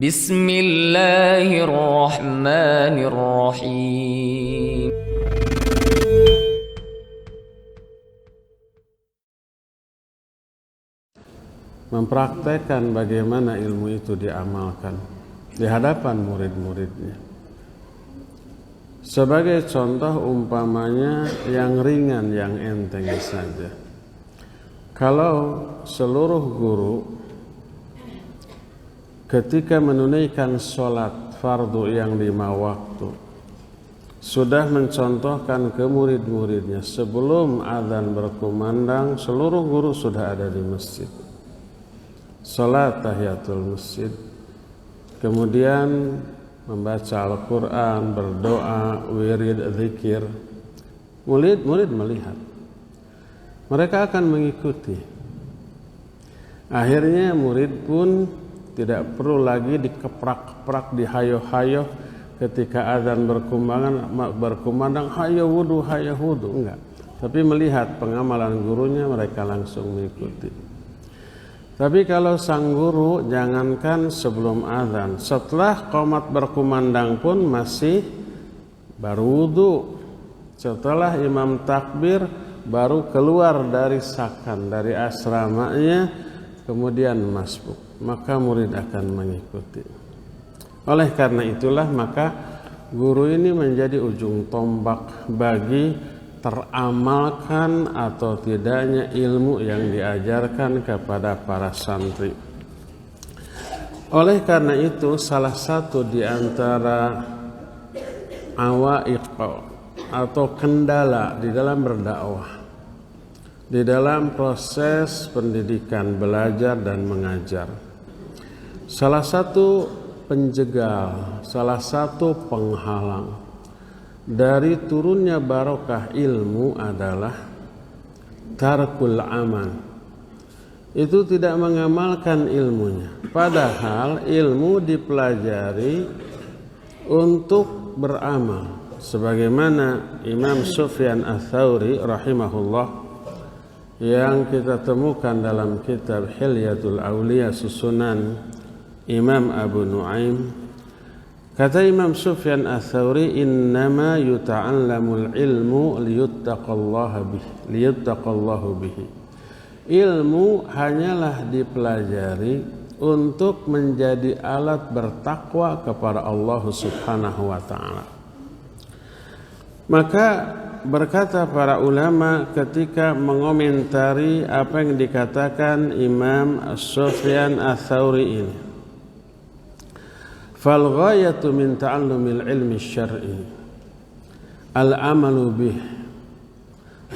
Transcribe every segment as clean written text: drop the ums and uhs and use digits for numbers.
Bismillahirrahmanirrahim. Mempraktekkan bagaimana ilmu itu diamalkan di hadapan murid-muridnya. Sebagai contoh umpamanya yang ringan, yang enteng saja. Kalau seluruh guru ketika menunaikan sholat fardu yang 5 waktu sudah mencontohkan ke murid-muridnya sebelum azan berkumandang, seluruh guru sudah ada di masjid, sholat tahiyatul masjid, kemudian membaca Al-Quran, berdoa, wirid, zikir. Murid-murid melihat, mereka akan mengikuti. Akhirnya murid pun tidak perlu lagi dikeprak-keprak, dihayo-hayo ketika azan berkumandang, hayo wudu, enggak. Tapi melihat pengamalan gurunya, mereka langsung mengikuti. Tapi kalau sang guru, jangankan sebelum azan, setelah qomat berkumandang pun masih baru wudu. Setelah imam takbir baru keluar dari sakan, dari asramanya, kemudian masbuk, maka murid akan mengikuti. Oleh karena itulah maka guru ini menjadi ujung tombak bagi teramalkan atau tidaknya ilmu yang diajarkan kepada para santri. Oleh karena itu salah satu di antara awaiq atau kendala di dalam berdakwah, di dalam proses pendidikan, belajar dan mengajar, salah satu penjegal, salah satu penghalang dari turunnya barokah ilmu adalah tarkul amal. Itu tidak mengamalkan ilmunya. Padahal ilmu dipelajari untuk beramal. Sebagaimana Imam Sufyan Ats-Tsauri rahimahullah yang kita temukan dalam kitab Hilyatul Auliya susunan Imam Abu Nuaim, kata Imam Sufyan Ats-Tsauri, innama yuta'allamul ilmu liyuttaqallahu bihi. Ilmu hanyalah dipelajari untuk menjadi alat bertakwa kepada Allah Subhanahu wa taala. Maka berkata para ulama ketika mengomentari apa yang dikatakan Imam Sufyan Ats-Tsauri ini, fal ghayatu min ta'allumil ilmi syar'i al-amalu bih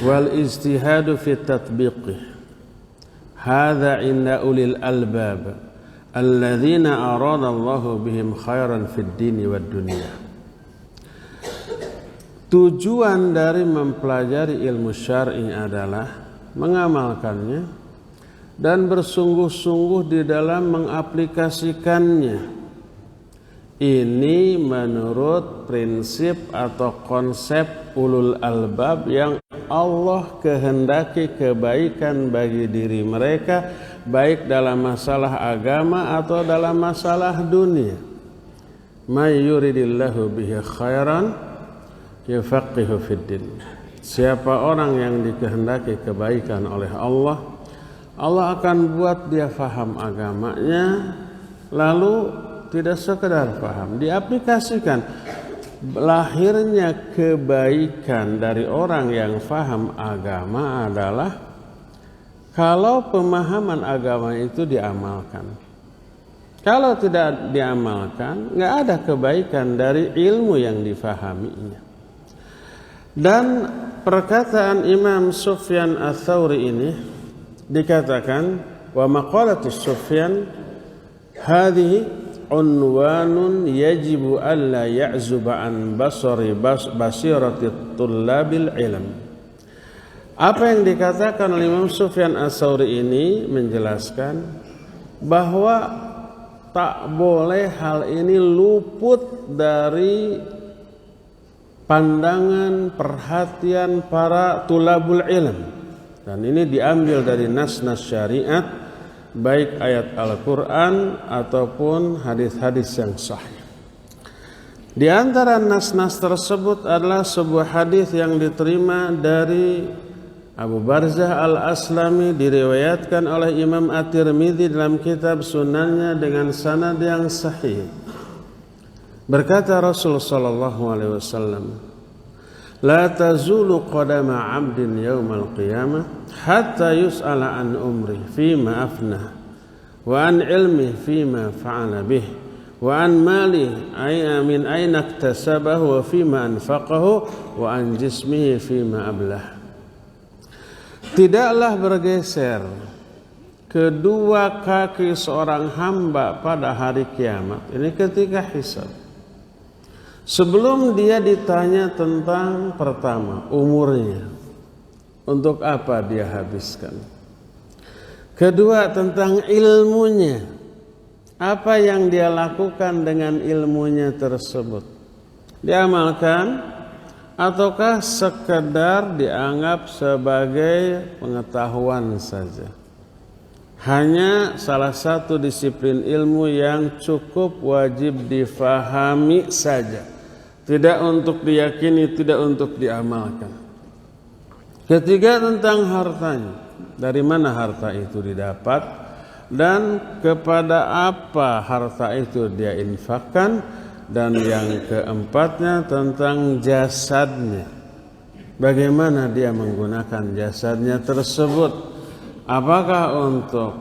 wal ijtihadu fi tatbiqih, hadha inda ulil albab alladzina arada Allahu bihim khairan fid dini wad dunya. Tujuan dari mempelajari ilmu syar'i adalah mengamalkannya dan bersungguh-sungguh di dalam mengaplikasikannya. Ini menurut prinsip atau konsep ulul albab yang Allah kehendaki kebaikan bagi diri mereka, baik dalam masalah agama atau dalam masalah dunia. May yuridillahu bihi khairan yufaqihu fiddin. Siapa orang yang dikehendaki kebaikan oleh Allah, Allah akan buat dia faham agamanya, lalu tidak sekedar faham, diaplikasikan. Lahirnya kebaikan dari orang yang faham agama adalah kalau pemahaman agama itu diamalkan. Kalau tidak diamalkan, nggak ada kebaikan dari ilmu yang difahaminya. Dan perkataan Imam Sufyan Ats-Tsauri ini dikatakan, wa maqalatu Sufyan hadhihi unwanun yajibu alla ya'zuba an basirati tullabil ilm. Apa yang dikatakan oleh Imam Sufyan Ats-Tsauri ini menjelaskan bahwa tak boleh hal ini luput dari pandangan, perhatian para tulabul ilm. Dan ini diambil dari nas-nas syariat baik ayat Al-Quran ataupun hadis-hadis yang sahih. Di antara nas-nas tersebut adalah sebuah hadis yang diterima dari Abu Barzah Al-Aslami, diriwayatkan oleh Imam At-Tirmidzi dalam kitab Sunannya dengan sanad yang sahih. Berkata Rasul sallallahu alaihi wasallam, "La tazulu qadama 'abdin yaumal qiyamah hatta yus'ala an umri fima afnah wa an ilmi fima fa'ala bih wa an mali min aina iktasabahu wa fima anfaqahu wa an jismihi fima ablah." Tidaklah bergeser kedua kaki seorang hamba pada hari kiamat, ini ketika hisab, sebelum dia ditanya tentang pertama umurnya, untuk apa dia habiskan, kedua tentang ilmunya, apa yang dia lakukan dengan ilmunya tersebut, diamalkan ataukah sekedar dianggap sebagai pengetahuan saja. Hanya salah satu disiplin ilmu yang cukup wajib difahami saja, tidak untuk diyakini, tidak untuk diamalkan. Ketiga tentang hartanya, dari mana harta itu didapat dan kepada apa harta itu dia infakkan. Dan yang keempatnya tentang jasadnya, bagaimana dia menggunakan jasadnya tersebut, apakah untuk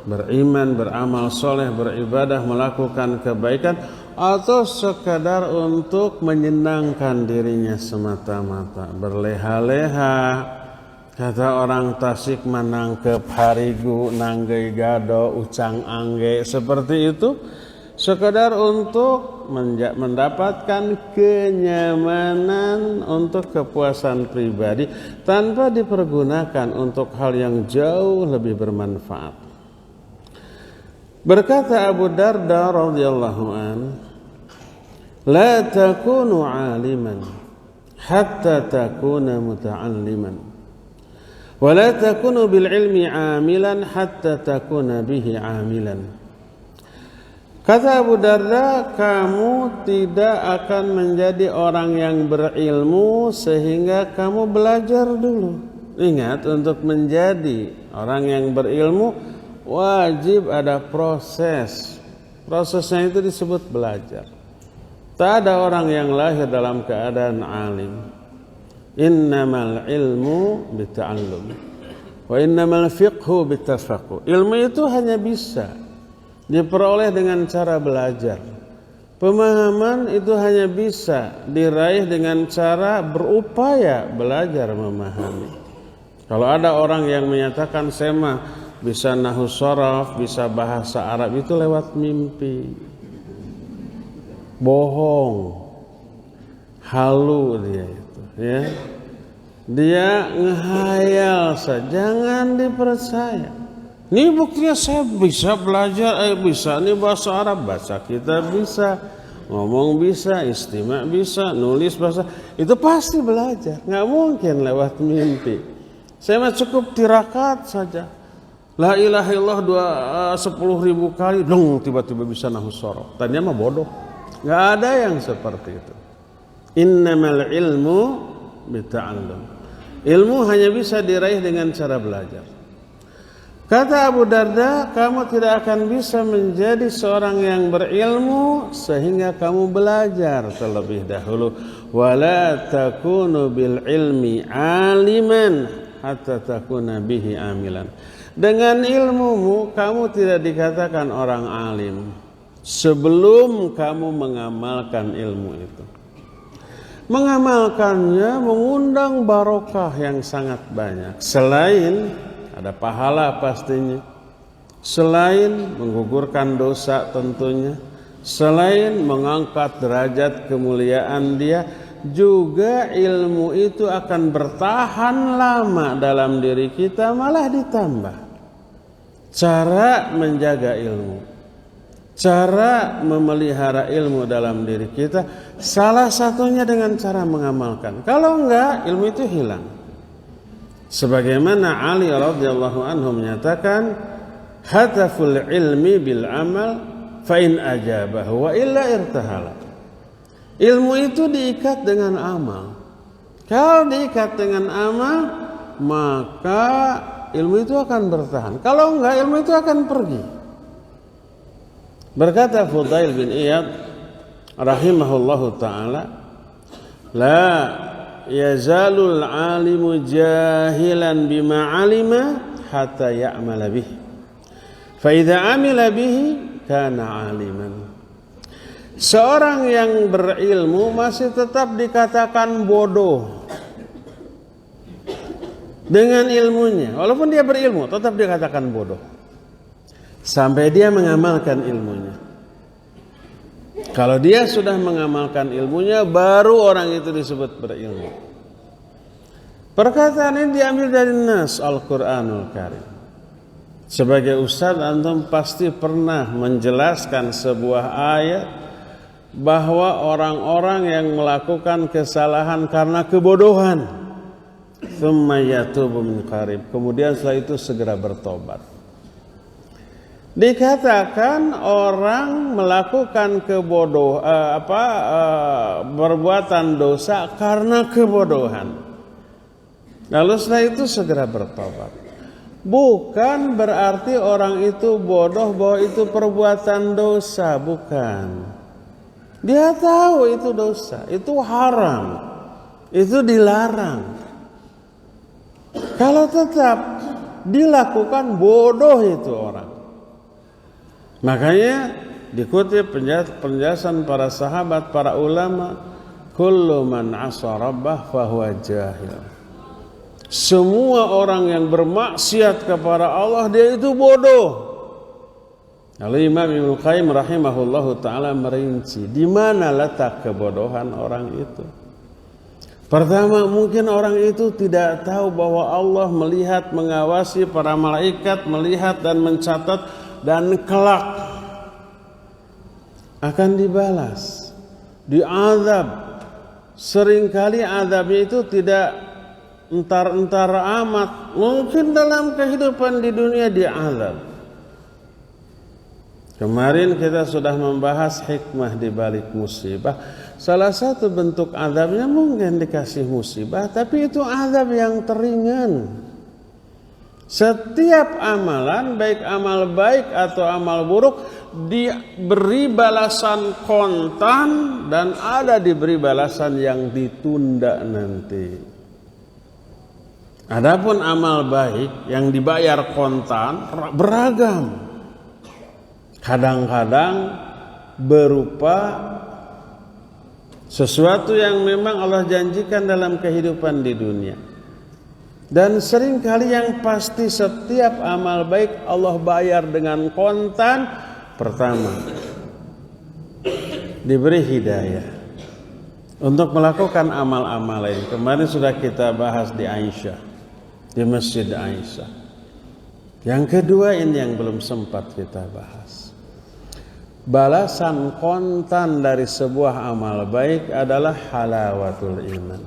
beriman, beramal soleh, beribadah, melakukan kebaikan, atau sekadar untuk menyenangkan dirinya semata-mata, berleha-leha. Kata orang Tasik, menangkep harigu, nanggei gado, ucang angge, seperti itu, sekadar untuk mendapatkan kenyamanan untuk kepuasan pribadi tanpa dipergunakan untuk hal yang jauh lebih bermanfaat. Berkata Abu Darda radhiyallahu an, "La takunu 'aliman hatta takuna muta'alliman, wa la takunu bil 'ilmi 'amilan hatta takuna bihi 'amilan." Kata Abu Darda, kamu tidak akan menjadi orang yang berilmu sehingga kamu belajar dulu. Ingat, untuk menjadi orang yang berilmu wajib ada proses. Prosesnya itu disebut belajar. Tak ada orang yang lahir dalam keadaan alim. Innamal ilmu bita'allum wa innamal fiqhu bitafaqquh. Ilmu itu hanya bisa diperoleh dengan cara belajar. Pemahaman itu hanya bisa diraih dengan cara berupaya belajar memahami. Kalau ada orang yang menyatakan saya mah bisa nahwu sharaf, bisa bahasa Arab, itu lewat mimpi. Bohong. Halu dia itu, ya. Dia ngehayal saja, jangan dipercaya. Ini buktinya saya bisa belajar, bisa nih bahasa Arab, bahasa kita bisa, ngomong bisa, istima bisa, nulis bahasa, itu pasti belajar, nggak mungkin lewat mimpi. Saya mah cukup tirakat saja, la ilaha illallah 10.000 kali, dong tiba-tiba bisa nahwu sharaf. Tadinya mah bodoh, nggak ada yang seperti itu. Innamal ilmu bita'allum. Ilmu hanya bisa diraih dengan cara belajar. Kata Abu Darda, kamu tidak akan bisa menjadi seorang yang berilmu sehingga kamu belajar terlebih dahulu. Wala takunu bil ilmi aliman hatta takuna bihi amilan. Dengan ilmumu kamu tidak dikatakan orang alim sebelum kamu mengamalkan ilmu itu. Mengamalkannya mengundang barokah yang sangat banyak. Selain ada pahala pastinya, selain menggugurkan dosa tentunya, selain mengangkat derajat kemuliaan dia, juga ilmu itu akan bertahan lama dalam diri kita, malah ditambah. Cara menjaga ilmu, cara memelihara ilmu dalam diri kita, salah satunya dengan cara mengamalkan. Kalau enggak, ilmu itu hilang. Sebagaimana Ali radhiyallahu anhu menyatakan, hataful ilmi bil amal fa in ajabahu wa illa irtahala. Ilmu itu diikat dengan amal. Kalau diikat dengan amal, maka ilmu itu akan bertahan. Kalau enggak, ilmu itu akan pergi. Berkata Fudail bin Iyad rahimahullahu ta'ala, la yazalul alimu jahilan bima alima hatta ya'mala bihi. Fa idza amila bihi kana aliman. Seorang yang berilmu masih tetap dikatakan bodoh dengan ilmunya. Walaupun dia berilmu, tetap dikatakan bodoh sampai dia mengamalkan ilmunya. Kalau dia sudah mengamalkan ilmunya, baru orang itu disebut berilmu. Perkataan ini diambil dari nas Al-Quranul Karim. Sebagai ustaz, antum pasti pernah menjelaskan sebuah ayat bahwa orang-orang yang melakukan kesalahan karena kebodohan, tsumma yatubu min qarib, kemudian setelah itu segera bertobat. Dikatakan orang melakukan perbuatan dosa karena kebodohan, lalu setelah itu segera bertobat. Bukan berarti orang itu bodoh bahwa itu perbuatan dosa, bukan. Dia tahu itu dosa, itu haram, itu dilarang. Kalau tetap dilakukan, bodoh itu orang. Makanya dikutip penjelasan para sahabat, para ulama, kullu man asa rabbah fahuwa jahil. Semua orang yang bermaksiat kepada Allah, dia itu bodoh. Lalu Imam Ibnu Qayyim rahimahullahu ta'ala merinci di mana letak kebodohan orang itu. Pertama, mungkin orang itu tidak tahu bahwa Allah melihat, mengawasi, para malaikat melihat dan mencatat, dan kelak akan dibalas, diazab. Seringkali azabnya itu tidak entar-entar amat. Mungkin dalam kehidupan di dunia diazab. Kemarin kita sudah membahas hikmah di balik musibah. Salah satu bentuk azabnya mungkin dikasih musibah, tapi itu azab yang teringan. Setiap amalan, baik amal baik atau amal buruk, diberi balasan kontan dan ada diberi balasan yang ditunda nanti. Adapun amal baik yang dibayar kontan beragam. Kadang-kadang berupa sesuatu yang memang Allah janjikan dalam kehidupan di dunia. Dan seringkali yang pasti setiap amal baik Allah bayar dengan kontan. Pertama, diberi hidayah untuk melakukan amal-amal lain. Kemarin sudah kita bahas di Aisyah, di Masjid Aisyah. Yang kedua, ini yang belum sempat kita bahas. Balasan kontan dari sebuah amal baik adalah halawatul iman.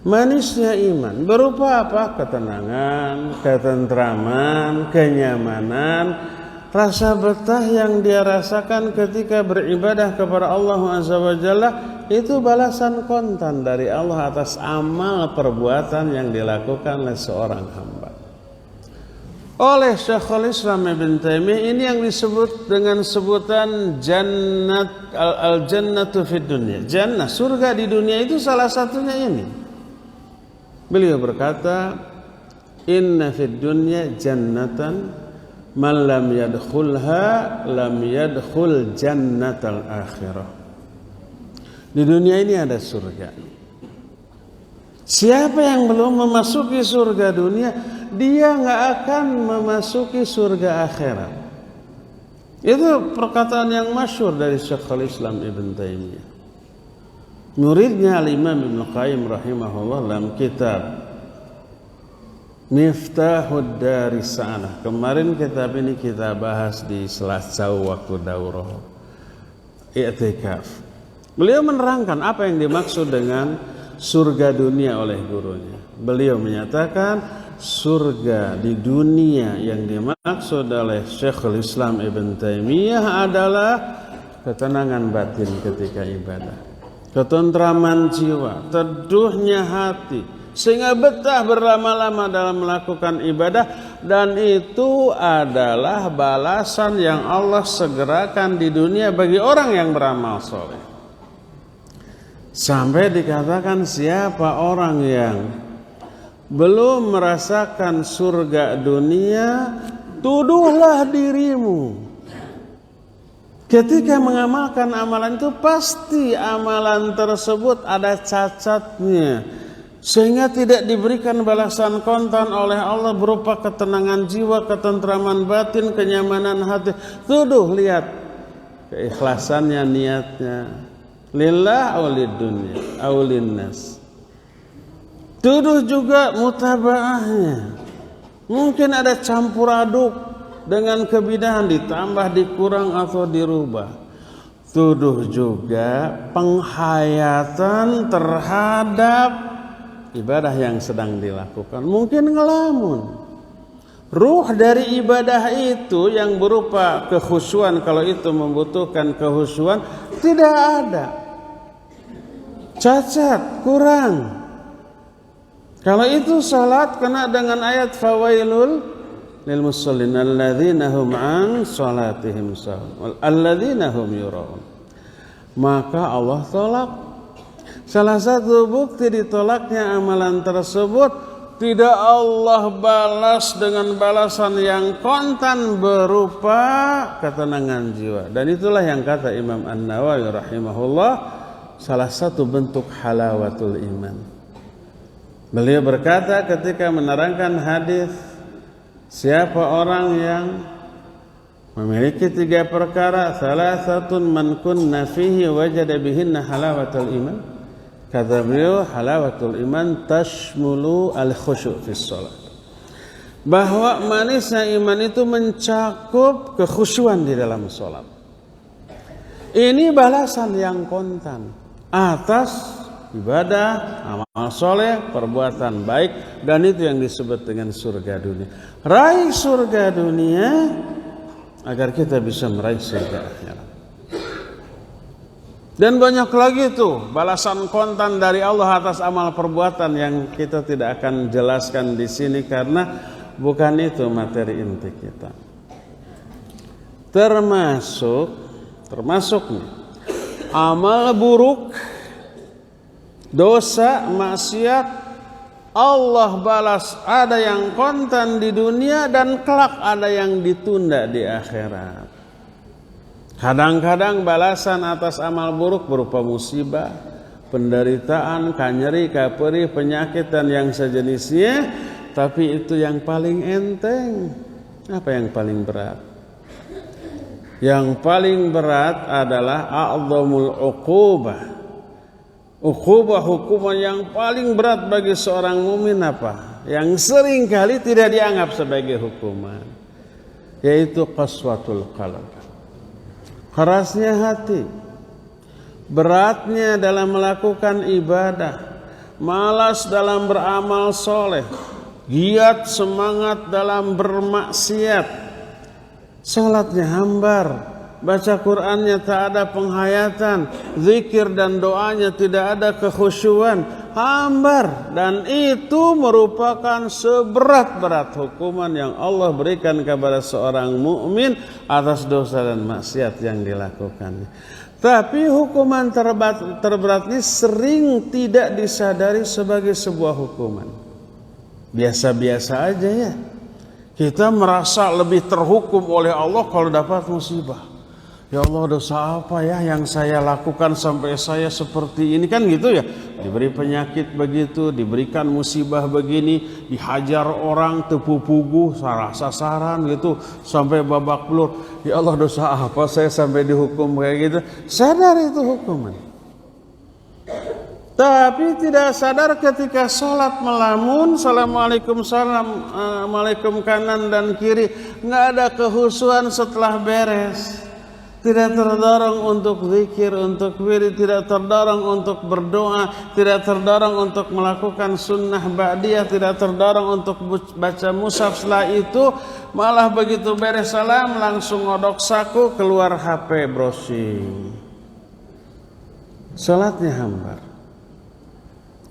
Manisnya iman berupa apa? Ketenangan, ketentraman, kenyamanan, rasa betah yang dia rasakan ketika beribadah kepada Allah Azza wa Jalla. Itu balasan kontan dari Allah atas amal perbuatan yang dilakukan oleh seorang hamba. Oleh Syekhul Islam Ibn Taimiyah, ini yang disebut dengan sebutan jannat, al-jannatu fid dunya. Jannah, surga di dunia itu salah satunya ini. Beliau berkata, inna fid dunya jannatan man lam yadkhulha lam yadkhul jannatal akhirah. Di dunia ini ada surga. Siapa yang belum memasuki surga dunia, dia nggak akan memasuki surga akhirat. Itu perkataan yang masyhur dari Syekhul Islam Ibn Taimiyah. Muridnya Al-Imam Ibn Qayyim rahimahullah dalam kitab Miftahud Daris Sa'adah. Kemarin kitab ini kita bahas di Selasa waktu daurah i'tikaf. Beliau menerangkan apa yang dimaksud dengan surga dunia oleh gurunya. Beliau menyatakan surga di dunia yang dimaksud oleh Syekhul Islam Ibn Taimiyah adalah ketenangan batin ketika ibadah, ketentraman jiwa, teduhnya hati, sehingga betah berlama-lama dalam melakukan ibadah, dan itu adalah balasan yang Allah segerakan di dunia bagi orang yang beramal soleh. Sampai dikatakan siapa orang yang belum merasakan surga dunia, tuduhlah dirimu. Ketika mengamalkan amalan itu, pasti amalan tersebut ada cacatnya, sehingga tidak diberikan balasan kontan oleh Allah berupa ketenangan jiwa, ketentraman batin, kenyamanan hati. Tuduh, lihat keikhlasannya, niatnya lillah awlid dunya awlin nas. Tuduh juga mutabaahnya, mungkin ada campur aduk dengan kebidahan, ditambah, dikurang atau dirubah. Tuduh juga penghayatan terhadap ibadah yang sedang dilakukan, mungkin ngelamun. Ruh dari ibadah itu yang berupa kekhusyuan, kalau itu membutuhkan kekhusyuan, tidak ada. Cacat, kurang. Kalau itu salat kena dengan ayat fawailul lil musallin alladzina hum an salatihim sahun alladzina hum yuraun. Maka Allah tolak. Salah satu bukti ditolaknya amalan tersebut, tidak Allah balas dengan balasan yang kontan berupa ketenangan jiwa. Dan itulah yang kata Imam An-Nawawi rahimahullah, salah satu bentuk halawatul iman. Beliau berkata ketika menerangkan hadis, siapa orang yang memiliki 3 perkara, salasatun man kunna fihi wajada bihinna halawatul iman. Kata beliau, halawatul iman tashmulu al-khusyu' fis shalah. Bahwa manisnya iman itu mencakup kekhusyuan di dalam salat. Ini balasan yang kontan atas ibadah, amal soleh, perbuatan baik, dan itu yang disebut dengan surga dunia. Raih surga dunia agar kita bisa meraih surga akhirat. Dan banyak lagi tuh balasan kontan dari Allah atas amal perbuatan yang kita tidak akan jelaskan di sini karena bukan itu materi inti kita. Termasuk nih, amal buruk, dosa, maksiat, Allah balas, ada yang kontan di dunia dan kelak ada yang ditunda di akhirat. Kadang-kadang balasan atas amal buruk berupa musibah, penderitaan, kanyeri, kaperi, penyakit dan yang sejenisnya, tapi itu yang paling enteng. Apa yang paling berat? Yang paling berat adalah a'zamul uqubah. Uqubah, hukuman yang paling berat bagi seorang mukmin apa? Yang sering kali tidak dianggap sebagai hukuman, yaitu qaswatul qalb. Kerasnya hati, beratnya dalam melakukan ibadah, malas dalam beramal soleh, giat semangat dalam bermaksiat, salatnya hambar, baca Qur'annya tak ada penghayatan, zikir dan doanya tidak ada kekhusyuan, hambar. Dan itu merupakan seberat-berat hukuman yang Allah berikan kepada seorang mukmin atas dosa dan maksiat yang dilakukannya. Tapi hukuman terberat ini sering tidak disadari sebagai sebuah hukuman. Biasa-biasa aja ya. Kita merasa lebih terhukum oleh Allah kalau dapat musibah. Ya Allah, dosa apa ya yang saya lakukan sampai saya seperti ini, kan gitu ya. Diberi penyakit begitu, diberikan musibah begini, dihajar orang, tepu puguh, salah sasaran gitu sampai babak belur. Ya Allah, dosa apa saya sampai dihukum kayak gitu. Sadar itu hukuman. Tapi tidak sadar ketika sholat melamun, assalamualaikum salam, assalamualaikum kanan dan kiri, nggak ada kehusuan setelah beres. tidak terdorong untuk zikir, untuk wirid, tidak terdorong untuk berdoa, tidak terdorong untuk melakukan sunnah ba'diyah, tidak terdorong untuk baca mushaf. Setelah itu malah begitu beres salam langsung ngodok saku, keluar HP browsing. Salatnya hambar.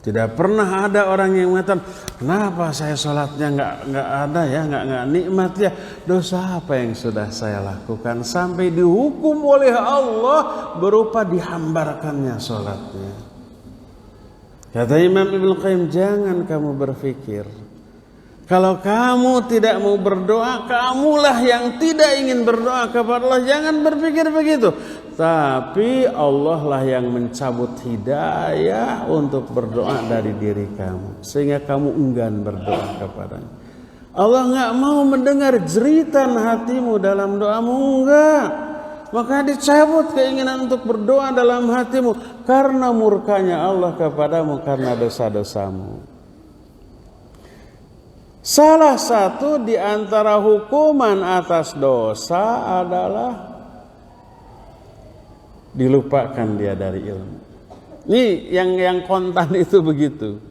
Tidak pernah ada orang yang mengatakan, kenapa saya sholatnya nggak ada ya, nggak nikmat ya. Dosa apa yang sudah saya lakukan sampai dihukum oleh Allah berupa dihambarkannya sholatnya. Kata Imam Ibnu Qayyim, jangan kamu berpikir kalau kamu tidak mau berdoa, kamulah yang tidak ingin berdoa kepada Allah. Jangan berpikir begitu. Tapi Allah lah yang mencabut hidayah untuk berdoa dari diri kamu, sehingga kamu enggan berdoa kepadanya. Allah nggak mau mendengar jeritan hatimu dalam doamu, enggak. Maka dicabut keinginan untuk berdoa dalam hatimu karena murkanya Allah kepadamu karena dosa-dosamu. Salah satu di antara hukuman atas dosa adalah dilupakan dia dari ilmu. Ini yang kontan itu begitu.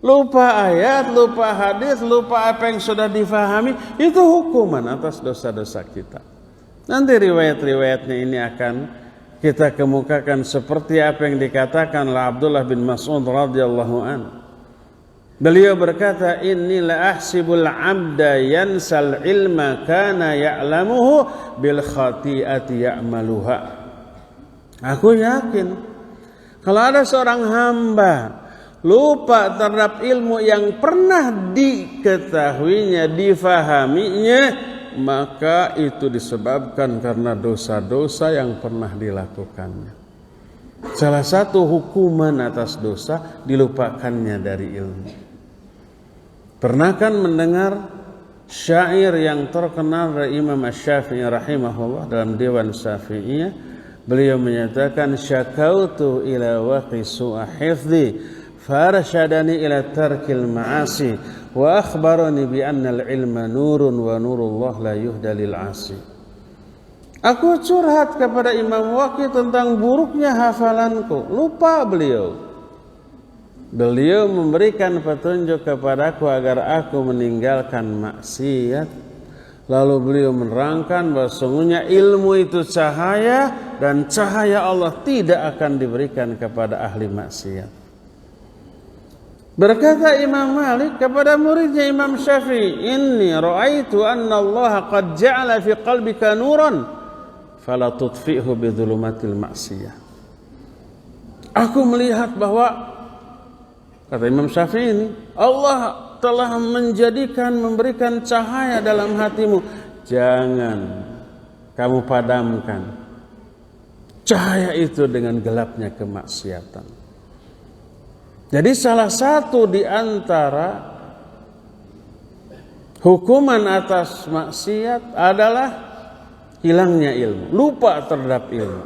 Lupa ayat, lupa hadis, lupa apa yang sudah difahami, itu hukuman atas dosa-dosa kita. Nanti riwayat-riwayatnya ini akan kita kemukakan seperti apa yang dikatakan oleh Abdullah bin Mas'ud radhiyallahu anhu. Beliau berkata, inni la ahsibul abda yansal ilma kana ya'lamuhu bil khati'ati ya'maluha. Aku yakin kalau ada seorang hamba lupa terhadap ilmu yang pernah diketahuinya, difahaminya, maka itu disebabkan karena dosa-dosa yang pernah dilakukannya. Salah satu hukuman atas dosa dilupakannya dari ilmu. Pernah kan mendengar syair yang terkenal dari Imam Asy-Syafi'i rahimahullah dalam Dewan Syafi'iyah? Beliau menyatakan, syakautu ila waqi su'a hifdhi farsyadani ila tarkil ma'asi wa akhbarani bi anna al-ilma nurun wa nurullah la yuhda lil 'asi. Aku curhat kepada Imam Waqi tentang buruknya hafalanku. Lupa beliau. Beliau memberikan petunjuk kepadaku agar aku meninggalkan maksiat. Lalu beliau menerangkan bahwa sesungguhnya ilmu itu cahaya dan cahaya Allah tidak akan diberikan kepada ahli maksiat. Berkata Imam Malik kepada muridnya Imam Syafi'i, inni ra'aitu anna Allah qad ja'ala fi qalbika nuran fala tudfi'hu bi dhulumatil maksiyah. Aku melihat bahwa, kata Imam Syafi'i ini, Allah telah memberikan cahaya dalam hatimu. Jangan kamu padamkan cahaya itu dengan gelapnya kemaksiatan. Jadi salah satu di antara hukuman atas maksiat adalah hilangnya ilmu, lupa terhadap ilmu.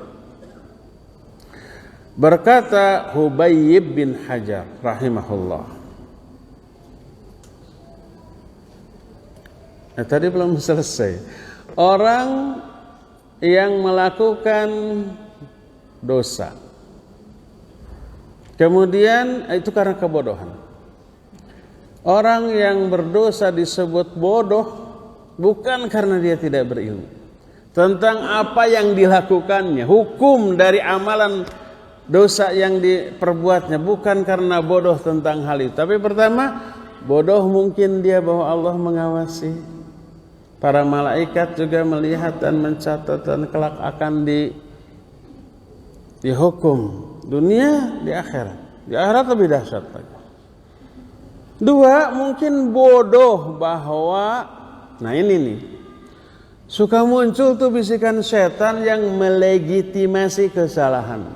Berkata Hubayb bin Hajar rahimahullah. Tadi belum selesai. Orang yang melakukan dosa, kemudian itu karena kebodohan. Orang yang berdosa disebut bodoh bukan karena dia tidak berilmu tentang apa yang dilakukannya. Hukum dari amalan dosa yang diperbuatnya bukan karena bodoh tentang hal itu. Tapi pertama, bodoh mungkin dia bahwa Allah mengawasi. Para malaikat juga melihat dan mencatat dan kelak akan dihukum dunia, di akhirat. Di akhirat lebih dahsyat lagi. Dua, mungkin bodoh bahwa, nah ini nih, suka muncul tuh bisikan setan yang melegitimasi kesalahan,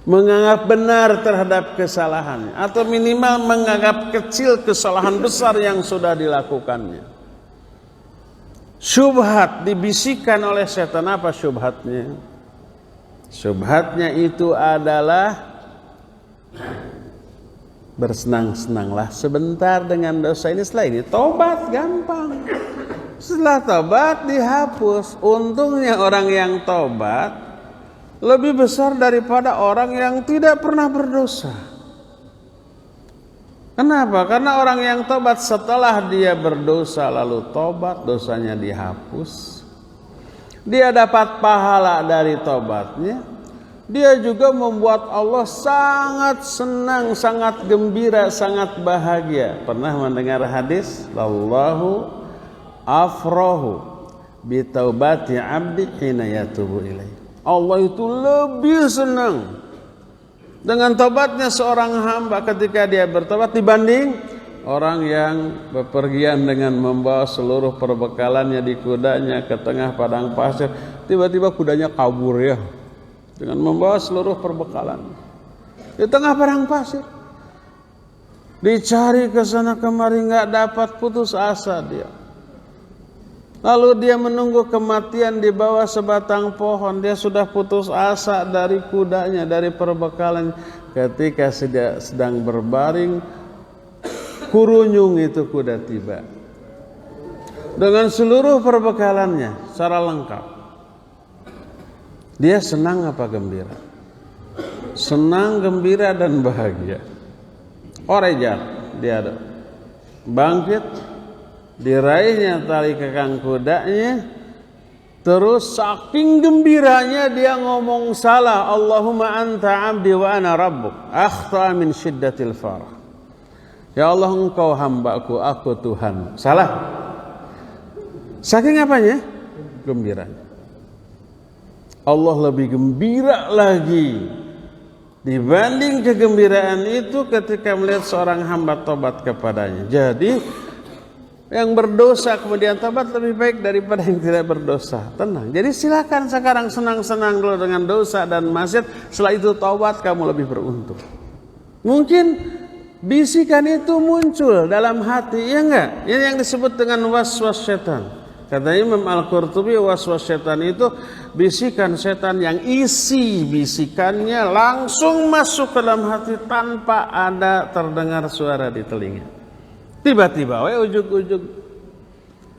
menganggap benar terhadap kesalahannya, atau minimal menganggap kecil kesalahan besar yang sudah dilakukannya. Syubhat dibisikkan oleh setan. Apa syubhatnya? Syubhatnya itu adalah bersenang-senanglah sebentar dengan dosa ini, setelah ini tobat gampang. Setelah tobat dihapus. Untungnya orang yang tobat lebih besar daripada orang yang tidak pernah berdosa. Kenapa? Karena orang yang tobat setelah dia berdosa lalu tobat, dosanya dihapus. Dia dapat pahala dari tobatnya. Dia juga membuat Allah sangat senang, sangat gembira, sangat bahagia. Pernah mendengar hadis? Wallahu afrahu bi taubati 'abdi hina yatubu ilaih. Allah itu lebih senang dengan tobatnya seorang hamba ketika dia bertobat dibanding orang yang bepergian dengan membawa seluruh perbekalannya di kudanya ke tengah padang pasir. Tiba-tiba kudanya kabur ya, dengan membawa seluruh perbekalan di tengah padang pasir. Dicari ke sana kemari nggak dapat, putus asa dia. Lalu dia menunggu kematian di bawah sebatang pohon. Dia sudah putus asa dari kudanya, dari perbekalan. Ketika sedang berbaring, kurunyung itu kuda tiba dengan seluruh perbekalannya secara lengkap. Dia senang apa gembira? Senang, gembira dan bahagia. Orejat, dia ada bangkit, diraihnya tali kekang kudanya, terus saking gembiranya dia ngomong salah. Allahumma anta abdi wa ana rabbuk, akhta min syiddatil farah. Ya Allah, engkau hambaku, aku Tuhan. Salah. Saking apanya? Gembiranya. Allah lebih gembira lagi dibanding kegembiraan itu ketika melihat seorang hamba tobat kepadanya. Jadi yang berdosa kemudian tobat lebih baik daripada yang tidak berdosa. Tenang. Jadi silakan sekarang senang-senang dulu dengan dosa dan maksiat. Setelah itu tobat, kamu lebih beruntung. Mungkin bisikan itu muncul dalam hati, ya enggak? Ini yang disebut dengan waswas setan. Kata Imam Al-Qurtubi, waswas setan itu bisikan setan yang isi bisikannya langsung masuk ke dalam hati tanpa ada terdengar suara di telinga. Tiba-tiba, ujug-ujug.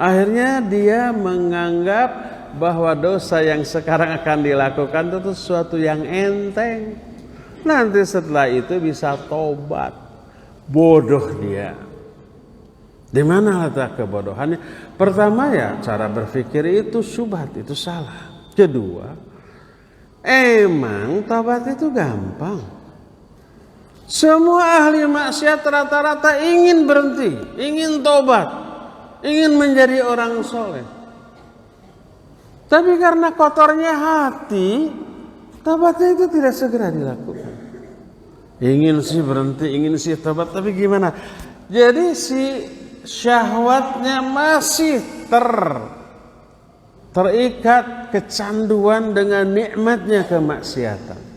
Akhirnya dia menganggap bahwa dosa yang sekarang akan dilakukan itu sesuatu yang enteng. Nanti setelah itu bisa tobat. Bodoh dia. Di mana letak kebodohannya? Pertama ya, cara berpikir itu syubhat, itu salah. Kedua, emang tobat itu gampang. Semua ahli maksiat rata-rata ingin berhenti, ingin tobat, ingin menjadi orang soleh. Tapi karena kotornya hati, tobatnya itu tidak segera dilakukan. Ingin sih berhenti, ingin sih tobat, tapi gimana? Jadi si syahwatnya masih terikat kecanduan dengan nikmatnya kemaksiatan.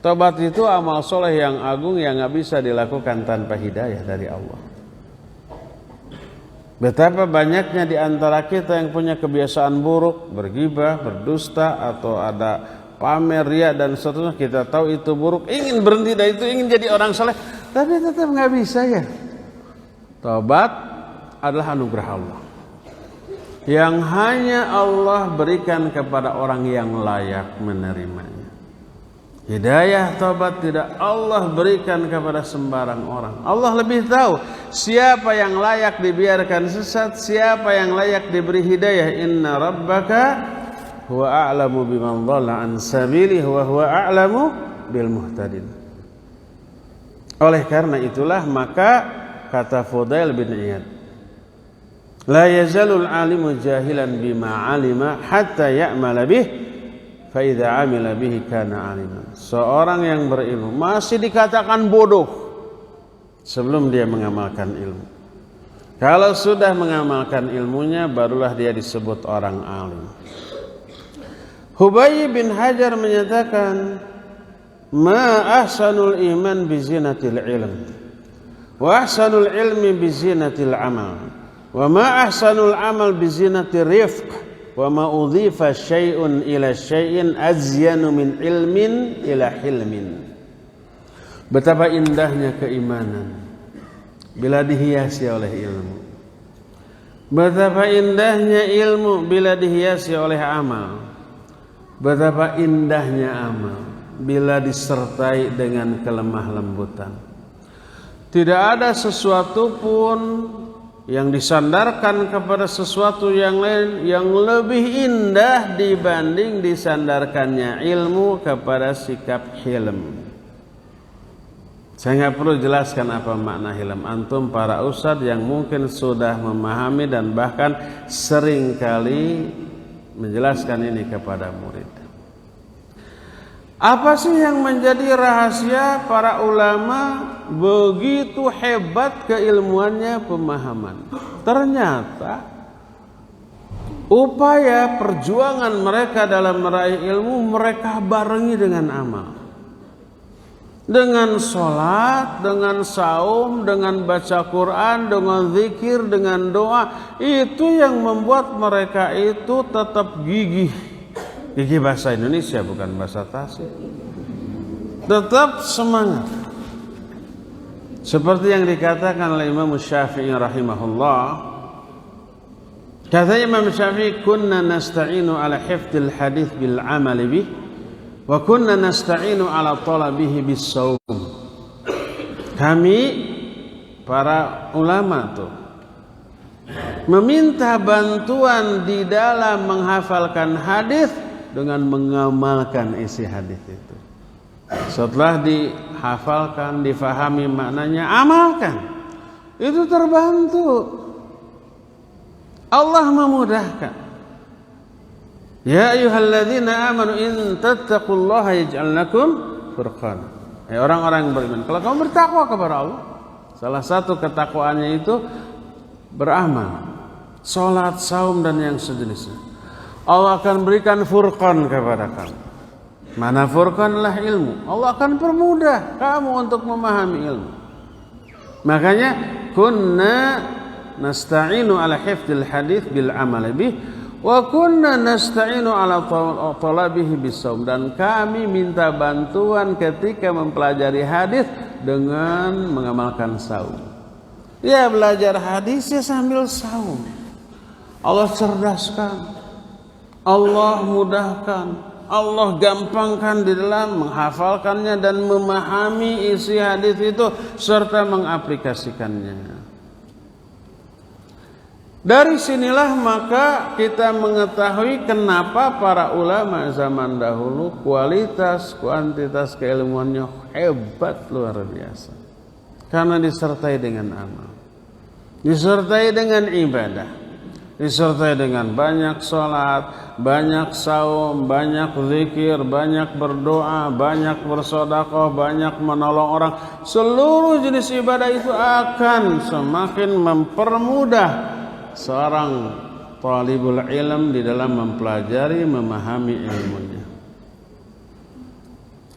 Tobat itu amal soleh yang agung yang gak bisa dilakukan tanpa hidayah dari Allah. Betapa banyaknya di antara kita yang punya kebiasaan buruk, bergibah, berdusta, atau ada pamer, ria dan seterusnya. Kita tahu itu buruk, ingin berhenti dari itu, ingin jadi orang soleh, tapi tetap gak bisa ya. Tobat adalah anugerah Allah yang hanya Allah berikan kepada orang yang layak menerimanya. Hidayah taubat tidak Allah berikan kepada sembarang orang. Allah lebih tahu siapa yang layak dibiarkan sesat, siapa yang layak diberi hidayah. Inna rabbaka huwa a'lamu biman dhalla an sabilihi wa huwa a'lamu bil muhtadin. Oleh karena itulah maka kata Fudail bin Iyad, la yazalul alimu jahilan bima alima hatta ya'mala bih fa idza amila bihi kana aliman. Seorang yang berilmu masih dikatakan bodoh sebelum dia mengamalkan ilmu. Kalau sudah mengamalkan ilmunya barulah dia disebut orang alim. Hubayy bin Hajar menyatakan, ma ahsanul iman bi zinatil ilm wa ahsanul ilmi bi zinatil amal wa ma ahsanul amal bi zinatir rifq wa ma udhifa syai'un ila syai'in azyanu min ilmin ila hilmin. Betapa indahnya keimanan bila dihiasi oleh ilmu. Betapa indahnya ilmu bila dihiasi oleh amal. Betapa indahnya amal bila disertai dengan kelemah lembutan. Tidak ada sesuatu pun yang disandarkan kepada sesuatu yang lain yang lebih indah dibanding disandarkannya ilmu kepada sikap hilm. Saya nggak perlu jelaskan apa makna hilm. Antum para ustadz yang mungkin sudah memahami dan bahkan sering kali menjelaskan ini kepada murid. Apa sih yang menjadi rahasia para ulama begitu hebat keilmuannya, pemahaman? Ternyata upaya perjuangan mereka dalam meraih ilmu mereka barengi dengan amal. Dengan sholat, dengan saum, dengan baca Quran, dengan zikir, dengan doa. Itu yang membuat mereka itu tetap gigih. Gigih bahasa Indonesia bukan bahasa Tasik. Tetap semangat. Seperti yang dikatakan oleh Imam Syafi'i rahimahullah. Kata Imam Syafi'i, kunna nasta'inu ala hifdzil hadits bil amali bih. Wa kunna nasta'inu ala talabihi bis-shaum. Kami para ulama tuh meminta bantuan di dalam menghafalkan hadis dengan mengamalkan isi hadis itu. Setelah dihafalkan, difahami maknanya, amalkan. Itu terbantu. Allah memudahkan. Ya ayyuhalladzina amanu in tattaqullaha yaj'al lakum furqana. Orang-orang yang beriman, kalau kamu bertakwa kepada Allah, salah satu ketakwaannya itu beramal, salat, saum dan yang sejenisnya. Allah akan berikan furqan kepada kamu. Mana furqanlah ilmu. Allah akan permudah kamu untuk memahami ilmu. Makanya kunna nasta'inu ala hifdzil hadits bil amali bih. Wa kunna nasta'inu ala talabihi bis-shaum, dan kami minta bantuan ketika mempelajari hadis dengan mengamalkan saum. Ya, belajar hadis ya sambil saum. Allah cerdaskan, Allah mudahkan, Allah gampangkan di dalam menghafalkannya dan memahami isi hadis itu serta mengaplikasikannya. Dari sinilah maka kita mengetahui kenapa para ulama zaman dahulu kualitas, kuantitas keilmuannya hebat luar biasa. Karena disertai dengan amal, disertai dengan ibadah, disertai dengan banyak sholat, banyak saum, banyak zikir, banyak berdoa, banyak bersedekah, banyak menolong orang. Seluruh jenis ibadah itu akan semakin mempermudah seorang talibul ilm di dalam mempelajari, memahami ilmunya.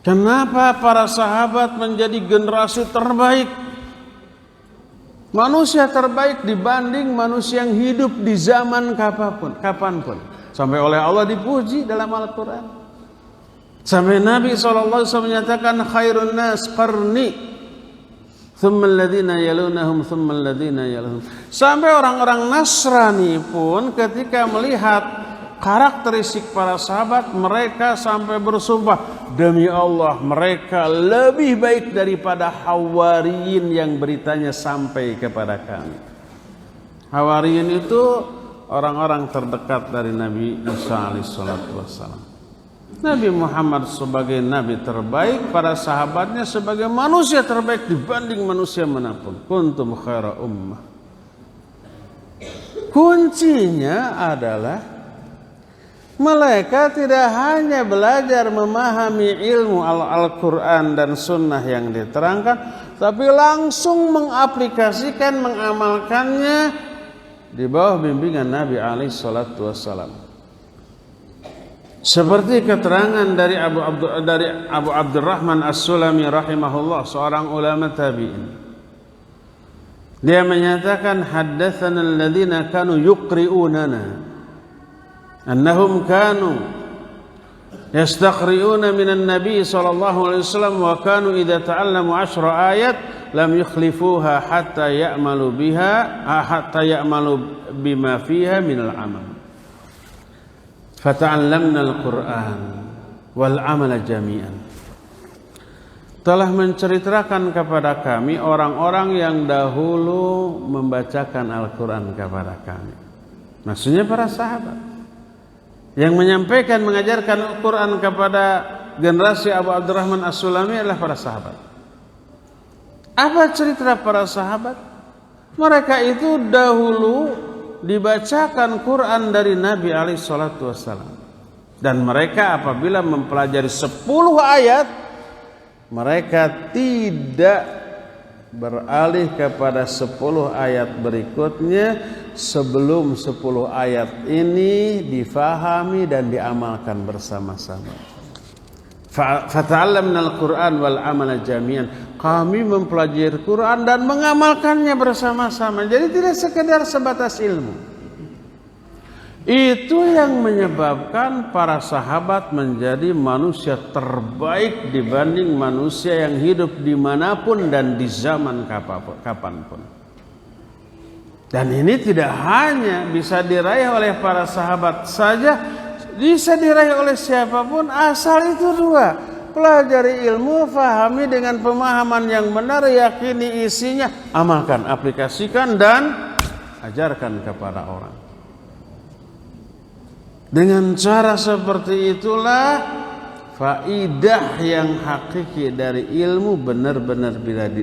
Kenapa para sahabat menjadi generasi terbaik, manusia terbaik dibanding manusia yang hidup di zaman kapanpun. Sampai oleh Allah dipuji dalam Al-Quran. Sampai Nabi SAW menyatakan khairun nas qarni, thumma alladhina yalunahum, thumma alladhina yalunahum. Sampai orang-orang Nasrani pun ketika melihat karakteristik para sahabat, mereka sampai bersumpah, demi Allah mereka lebih baik daripada Hawariyin yang beritanya sampai kepada kami. Hawariyin itu orang-orang terdekat dari Nabi Isa alaihissalatu wassalam. Nabi Muhammad sebagai nabi terbaik, para sahabatnya sebagai manusia terbaik dibanding manusia manapun. Kuntum khaira ummah. Kuncinya adalah mereka tidak hanya belajar memahami ilmu Al-Quran dan Sunnah yang diterangkan, tapi langsung mengaplikasikan, mengamalkannya di bawah bimbingan Nabi alaihi salatu wassalam. Seperti keterangan dari Abu Abdurrahman As-Sulami rahimahullah, seorang ulama tabi'in. Dia menyatakan, haddatsana alladziina kanu yuqri'unana annahum kanu yastaqri'una minan nabi sallallahu alaihi wasallam wa kanu idza ta'allamu 10 ayat lam yukhlifuha hatta ya'malu bima fiha minal amal. Fata'allamna al-Qur'an wal amala jami'an. Telah menceritakan kepada kami orang-orang yang dahulu membacakan Al-Quran kepada kami. Maksudnya para sahabat yang menyampaikan, mengajarkan Al-Quran kepada generasi Abu Abdurrahman As-Sulami adalah para sahabat. Apa cerita para sahabat? Mereka itu dahulu dibacakan Quran dari Nabi SAW. Dan mereka apabila mempelajari 10 ayat, mereka tidak beralih kepada 10 ayat berikutnya sebelum 10 ayat ini difahami dan diamalkan bersama-sama. Fata'allamna al-Qur'an wal amala jami'an. Kami mempelajari Quran dan mengamalkannya bersama-sama. Jadi tidak sekedar sebatas ilmu. Itu yang menyebabkan para sahabat menjadi manusia terbaik dibanding manusia yang hidup dimanapun dan di zaman kapanpun. Dan ini tidak hanya bisa diraih oleh para sahabat saja, bisa diraih oleh siapapun, asal itu dua: pelajari ilmu, fahami dengan pemahaman yang benar, yakini isinya, amalkan, aplikasikan, dan ajarkan kepada orang. Dengan cara seperti itulah faidah yang hakiki dari ilmu benar-benar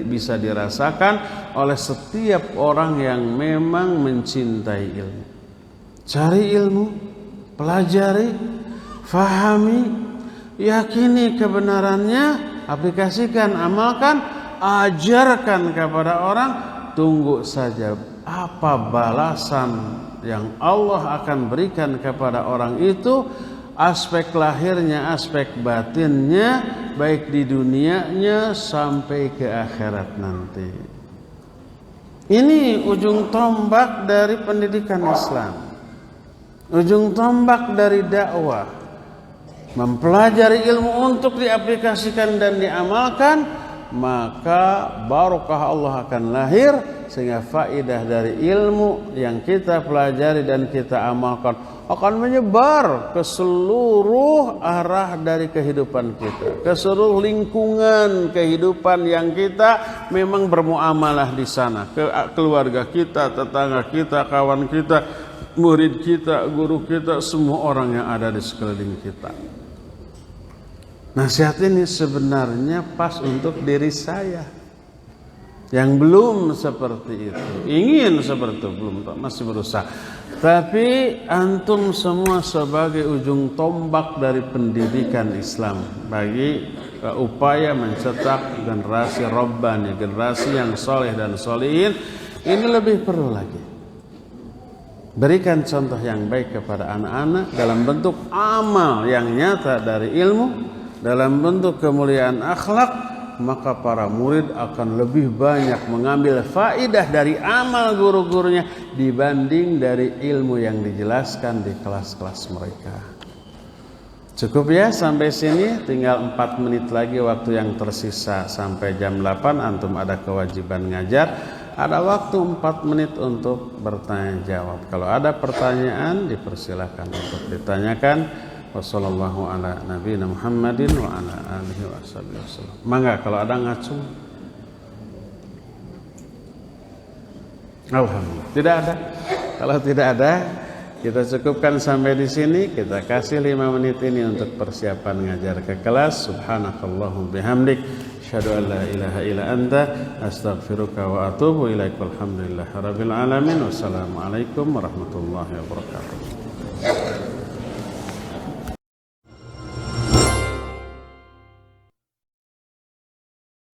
bisa dirasakan oleh setiap orang yang memang mencintai ilmu. Cari ilmu, pelajari, fahami, yakini kebenarannya, aplikasikan, amalkan, ajarkan kepada orang. Tunggu saja apa balasan yang Allah akan berikan kepada orang itu, aspek lahirnya, aspek batinnya, baik di dunianya sampai ke akhirat nanti. Ini ujung tombak dari pendidikan Islam, ujung tombak dari dakwah. Mempelajari ilmu untuk diaplikasikan dan diamalkan, maka barokah Allah akan lahir, sehingga faedah dari ilmu yang kita pelajari dan kita amalkan akan menyebar ke seluruh arah dari kehidupan kita, ke seluruh lingkungan kehidupan yang kita memang bermuamalah di sana, ke keluarga kita, tetangga kita, kawan kita, murid kita, guru kita, semua orang yang ada di sekeliling kita. Nasihat ini sebenarnya pas untuk diri saya yang belum seperti itu, ingin seperti itu, belum, masih berusaha. Tapi antum semua sebagai ujung tombak dari pendidikan Islam bagi upaya mencetak generasi Rabbani, generasi yang soleh dan solihin, ini lebih perlu lagi. Berikan contoh yang baik kepada anak-anak dalam bentuk amal yang nyata dari ilmu, dalam bentuk kemuliaan akhlak, maka para murid akan lebih banyak mengambil faidah dari amal guru-gurunya dibanding dari ilmu yang dijelaskan di kelas-kelas mereka. Cukup ya sampai sini, tinggal 4 menit lagi waktu yang tersisa sampai jam 8 antum ada kewajiban ngajar. Ada waktu 4 menit untuk bertanya jawab. Kalau ada pertanyaan dipersilakan untuk ditanyakan. Wassallallahu ala nabiyina Muhammadin wa ala alihi wasallam. Mangga kalau ada ngacung. Alhamdulillah. Tidak ada. Kalau tidak ada, kita cukupkan sampai di sini. Kita kasih 5 menit ini untuk persiapan ngajar ke kelas. Subhanakallahumma bihamdik, asyhadu an la ilaha illa anta, astaghfiruka wa atubu ilaik. Walhamdulillahirabbil alamin. Wassalamualaikum warahmatullahi wabarakatuh.